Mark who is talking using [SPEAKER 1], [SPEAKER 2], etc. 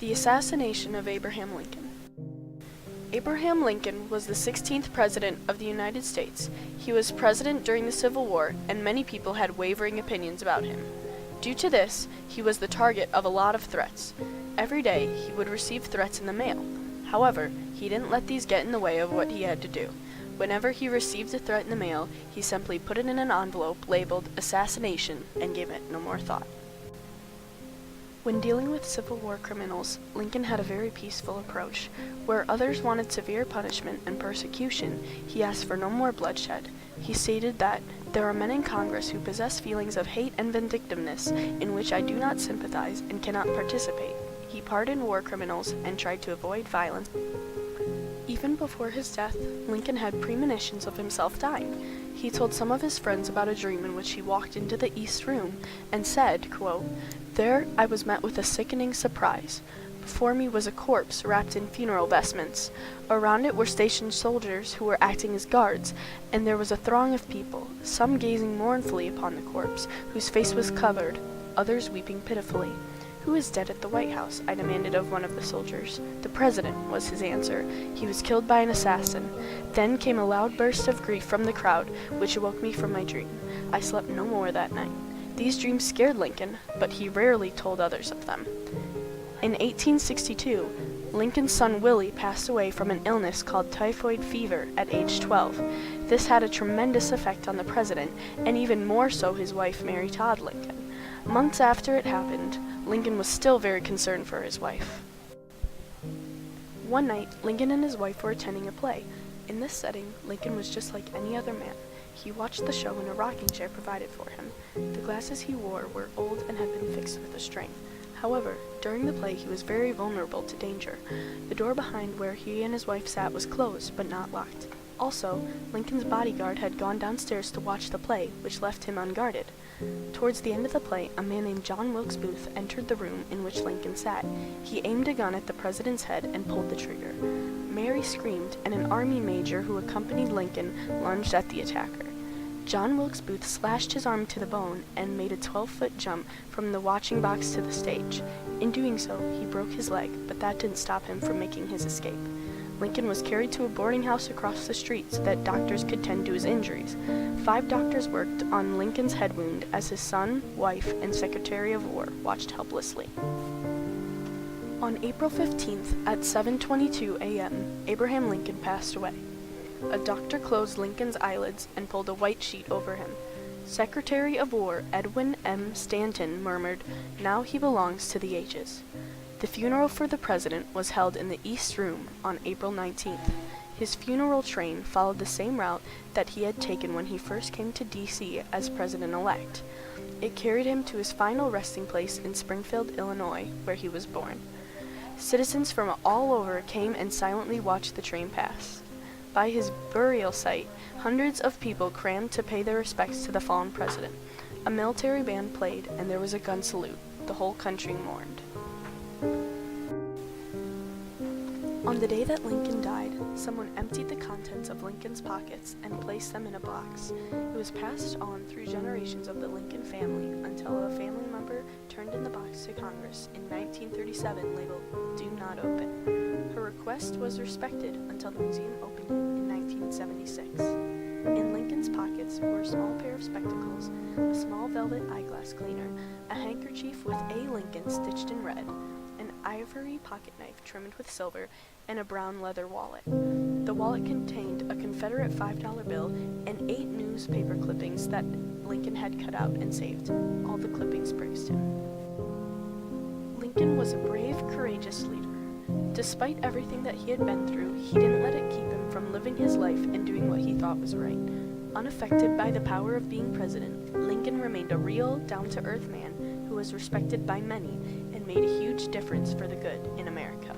[SPEAKER 1] The Assassination of Abraham Lincoln. Abraham Lincoln was the 16th President of the United States. He was president during the Civil War, and many people had wavering opinions about him. Due to this, he was the target of a lot of threats. Every day, he would receive threats in the mail. However, he didn't let these get in the way of what he had to do. Whenever he received a threat in the mail, he simply put it in an envelope labeled Assassination and gave it no more thought. When dealing with Civil War criminals, Lincoln had a very peaceful approach. Where others wanted severe punishment and persecution, he asked for no more bloodshed. He stated that, "There are men in Congress who possess feelings of hate and vindictiveness in which I do not sympathize and cannot participate." He pardoned war criminals and tried to avoid violence. Even before his death, Lincoln had premonitions of himself dying. He told some of his friends about a dream in which he walked into the East Room and said, quote, "There I was met with a sickening surprise. Before me was a corpse wrapped in funeral vestments. Around it were stationed soldiers who were acting as guards, and there was a throng of people, some gazing mournfully upon the corpse, whose face was covered, others weeping pitifully. 'Who is dead at the White House?' I demanded of one of the soldiers. 'The President,' was his answer. 'He was killed by an assassin.' Then came a loud burst of grief from the crowd, which awoke me from my dream. I slept no more that night." These dreams scared Lincoln, but he rarely told others of them. In 1862, Lincoln's son Willie passed away from an illness called typhoid fever at age 12. This had a tremendous effect on the president, and even more so his wife Mary Todd Lincoln. Months after it happened, Lincoln was still very concerned for his wife. One night, Lincoln and his wife were attending a play. In this setting, Lincoln was just like any other man. He watched the show in a rocking chair provided for him. The glasses he wore were old and had been fixed with a string. However, during the play he was very vulnerable to danger. The door behind where he and his wife sat was closed, but not locked. Also, Lincoln's bodyguard had gone downstairs to watch the play, which left him unguarded. Towards the end of the play, a man named John Wilkes Booth entered the room in which Lincoln sat. He aimed a gun at the president's head and pulled the trigger. Mary screamed, and an army major who accompanied Lincoln lunged at the attacker. John Wilkes Booth slashed his arm to the bone and made a 12-foot jump from the watching box to the stage. In doing so, he broke his leg, but that didn't stop him from making his escape. Lincoln was carried to a boarding house across the street so that doctors could tend to his injuries. 5 doctors worked on Lincoln's head wound as his son, wife, and Secretary of War watched helplessly. On April 15th at 7:22 a.m., Abraham Lincoln passed away. A doctor closed Lincoln's eyelids and pulled a white sheet over him. Secretary of War Edwin M. Stanton murmured, "Now he belongs to the ages." The funeral for the president was held in the East Room on April 19th. His funeral train followed the same route that he had taken when he first came to D.C. as president-elect. It carried him to his final resting place in Springfield, Illinois, where he was born. Citizens from all over came and silently watched the train pass. By his burial site, hundreds of people crammed to pay their respects to the fallen president. A military band played, and there was a gun salute. The whole country mourned. On the day that Lincoln died, someone emptied the contents of Lincoln's pockets and placed them in a box. It was passed on through generations of the Lincoln family until a family member turned in the box to Congress in 1937 labeled, "Do Not Open." Her request was respected until the museum opened in 1976. In Lincoln's pockets were a small pair of spectacles, a small velvet eyeglass cleaner, a handkerchief with A. Lincoln stitched in red, an ivory pocket knife trimmed with silver, and a brown leather wallet. The wallet contained a Confederate $5 bill and 8 newspaper clippings that Lincoln had cut out and saved. All the clippings praised him. Lincoln was a brave, courageous leader. Despite everything that he had been through, he didn't let it keep him from living his life and doing what he thought was right. Unaffected by the power of being president, Lincoln remained a real, down-to-earth man who was respected by many and made a huge difference for the good in America.